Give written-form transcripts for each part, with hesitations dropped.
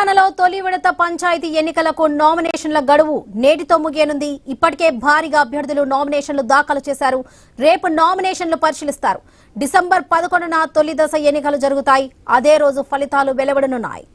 తెలంగాణలో తొలి విడత పంచాయతీ ఎన్నికలకు నామినేషన్ల గడువు నేటితో ముగియనుంది. ఇప్పటికే భారీగా అభ్యర్థులు నామినేషన్లు దాఖలు చేశారు. రేపు నామినేషన్లు పరిశీలిస్తారు. డిసెంబర్ 11న తొలి దశ ఎన్నికలు జరుగుతాయి. అదే రోజు ఫలితాలు వెలువడనున్నాయి.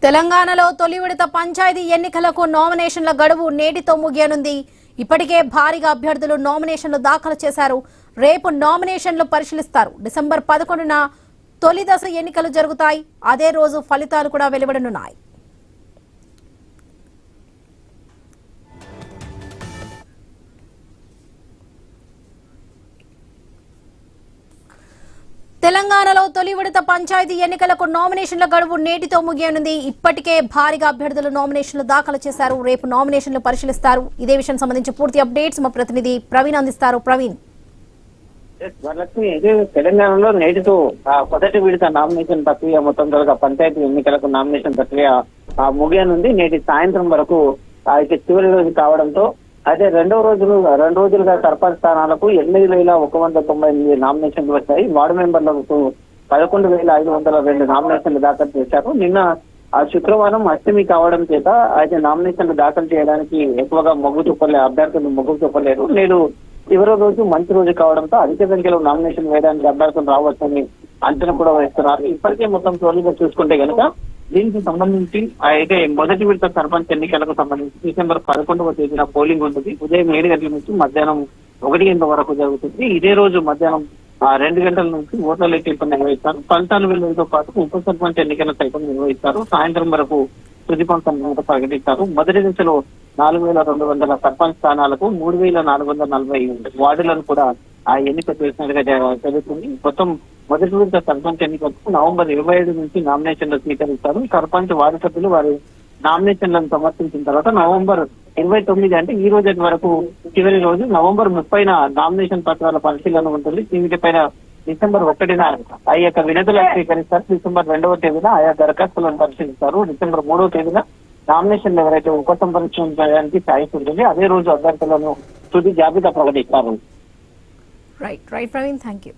తెలంగాణలో తొలి విడత పంచాయతీ ఎన్నికలకు నామినేషన్ల గడువు నేటితో ముగియనుంది. ఇప్పటికే భారీగా అభ్యర్థులు నామినేషన్లు దాఖలు చేశారు. రేపు నామినేషన్లు పరిశీలిస్తారు. డిసెంబర్ 11న తొలి దశ ఎన్నికలు జరుగుతాయి. అదే రోజు ఫలితాలు కూడా వెలువడనున్నాయి. తెలంగాణలో తొలి విడత పంచాయతీ ఎన్నికలకు నామినేషన్ల గడువు నేటితో ముగియనుంది. ఇప్పటికే భారీగా అభ్యర్థులు నామినేషన్లు దాఖలు చేశారు. రేపు నామినేషన్లు పరిశీలిస్తారు. ఇదే విషయం సంబంధించి పూర్తి అప్డేట్స్ మా ప్రతినిధి ప్రవీణ్ అందిస్తారు. ప్రవీణ్, తెలంగాణలో నేటితో మొదటి విడత నామినేషన్ ప్రక్రియ మొత్తం త్వరగా పంచాయతీ ఎన్నికలకు నామినేషన్ ప్రక్రియ ముగియనుంది. నేటి సాయంత్రం వరకు చివరి రోజు కావడంతో అయితే రెండు రోజులుగా సర్పంచ్ స్థానాలకు 8,198 నామినేషన్లు వచ్చాయి. వార్డు మెంబర్లకు 11,502 నామినేషన్లు దాఖలు చేశారు. నిన్న శుక్రవారం అష్టమి కావడం చేత అయితే నామినేషన్లు దాఖలు చేయడానికి ఎక్కువగా అభ్యర్థులు మొగ్గు చూపలేరు. నేడు చివరి రోజు మంచి రోజు కావడంతో అధిక సంఖ్యలో నామినేషన్ వేయడానికి అభ్యర్థులు రావచ్చని అంచనా కూడా వేస్తున్నారు. ఇప్పటికే మొత్తం టోటల్గా చూసుకుంటే కనుక దీనికి సంబంధించి అయితే మొదటి విడత సర్పంచ్ ఎన్నికలకు సంబంధించి డిసెంబర్ 11వ తేదీన పోలింగ్ ఉంటుంది. ఉదయం 7 గంటల నుంచి మధ్యాహ్నం 1 గంటల వరకు జరుగుతుంది. ఇదే రోజు మధ్యాహ్నం 2 గంటల నుంచి ఓట్ల లెక్కింపు నిర్వహిస్తారు. ఫలితాలు వెళ్లడంతో పాటు ఉప సర్పంచ్ ఎన్నికల సైతం నిర్వహిస్తారు. సాయంత్రం వరకు తుది ఫలితాలను ప్రకటిస్తారు. మొదటి దశలో 4,200 సర్పంచ్ స్థానాలకు 3,440 వార్డులను కూడా ఆ ఎన్నిక చేసినట్టుగా జరుగుతుంది. మొత్తం మొదటి విడత సర్పంచ్ ఎన్నికలకు నవంబర్ 27 నుంచి నామినేషన్లు స్వీకరిస్తారు. సర్పంచ్ వార్డు సభ్యులు వారి నామినేషన్లను సమర్పించిన తర్వాత నవంబర్ 29 అంటే ఈ రోజు వరకు చివరి రోజు నవంబర్ 30న నామినేషన్ పత్రాల పరిశీలన ఉంటుంది. దీనిపైన డిసెంబర్ 1న ఆ యొక్క వినతులను స్వీకరిస్తారు. డిసెంబర్ 2వ తేదీన ఆయా దరఖాస్తులను పరిశీలిస్తారు. డిసెంబర్ 3వ తేదీన నామినేషన్లు ఎవరైతే ఉపసంహరించడానికి ఛాయిస్ ఉంటుంది. అదే రోజు అభ్యర్థులను తుది జాబితా ప్రకటిస్తారు. Right Praveen, thank you.